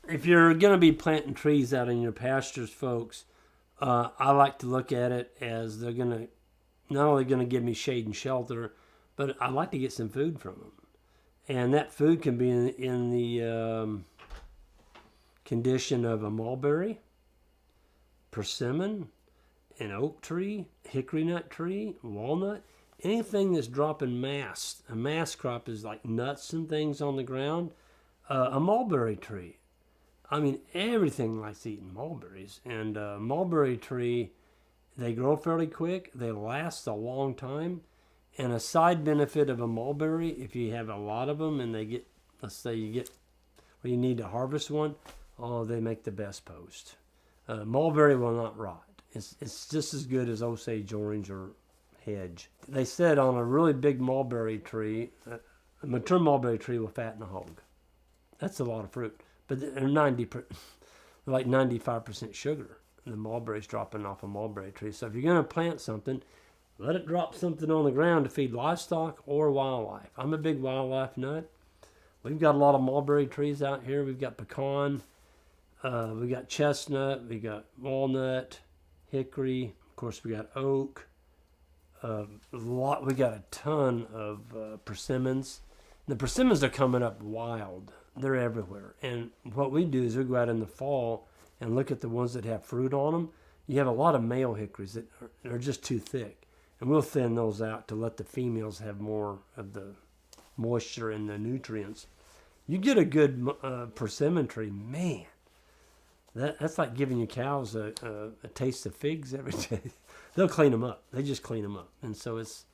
if you're going to be planting trees out in your pastures, folks, I like to look at it as they're going to not only going to give me shade and shelter, but I like to get some food from them. And that food can be in the condition of a mulberry, persimmon, an oak tree, hickory nut tree, walnut, anything that's dropping mass. A mass crop is like nuts and things on the ground. A mulberry tree. I mean, everything likes eating mulberries. And a mulberry tree, they grow fairly quick. They last a long time. And a side benefit of a mulberry, if you have a lot of them and they get, let's say you get, well, you need to harvest one, oh, they make the best post. Mulberry will not rot. It's just as good as Osage orange or hedge. They said on a really big mulberry tree, a mature mulberry tree will fatten a hog. That's a lot of fruit. But they're like 95% sugar. The mulberry's dropping off a mulberry tree. So if you're going to plant something, let it drop something on the ground to feed livestock or wildlife. I'm a big wildlife nut. We've got a lot of mulberry trees out here. We've got pecan, we got chestnut, we got walnut, hickory. Of course, we got oak. We got a ton of persimmons. The persimmons are coming up wild. They're everywhere. And what we do is we go out in the fall and look at the ones that have fruit on them. You have a lot of male hickories that are just too thick. And we'll thin those out to let the females have more of the moisture and the nutrients. You get a good persimmon tree, man. That's like giving your cows a taste of figs every day. They'll clean them up. They just clean them up. And so it's...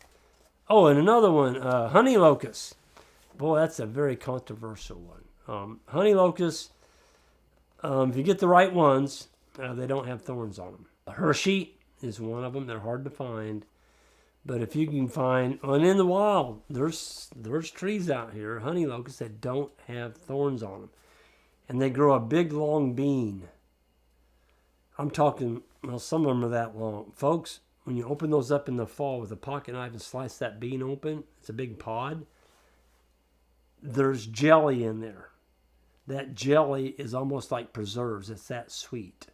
Oh, and another one, honey locust. Boy, that's a very controversial one. Honey locust, if you get the right ones, they don't have thorns on them. Hershey is one of them. They're hard to find. But if you can find, and in the wild, there's trees out here, honey locusts, that don't have thorns on them. And they grow a big, long bean. I'm talking, well, some of them are that long. Folks, when you open those up in the fall with a pocket knife and slice that bean open, it's a big pod, there's jelly in there. That jelly is almost like preserves. It's that sweet.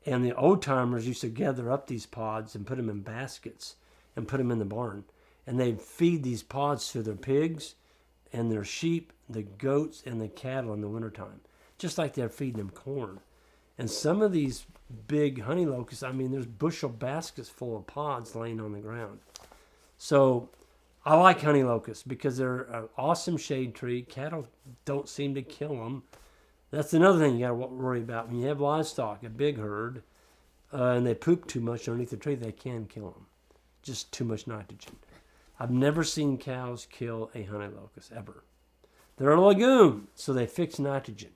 And the old timers used to gather up these pods and put them in baskets and put them in the barn. And they'd feed these pods to their pigs and their sheep, the goats, and the cattle in the wintertime. Just like they're feeding them corn. And some of these big honey locusts, I mean, there's bushel baskets full of pods laying on the ground. So I like honey locusts because they're an awesome shade tree. Cattle don't seem to kill them. That's another thing you got to worry about. When you have livestock, a big herd, and they poop too much underneath the tree, they can kill them. Just too much nitrogen. I've never seen cows kill a honey locust, ever. They're a legume, so they fix nitrogen.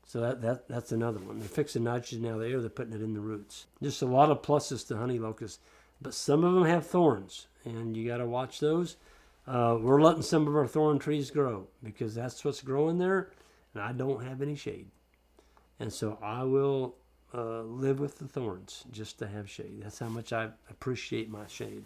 So that's another one. They're fixing nitrogen out of the air, they're putting it in the roots. Just a lot of pluses to honey locusts, but some of them have thorns, and you got to watch those. We're letting some of our thorn trees grow because that's what's growing there, and I don't have any shade. And so I will live with the thorns just to have shade. That's how much I appreciate my shade.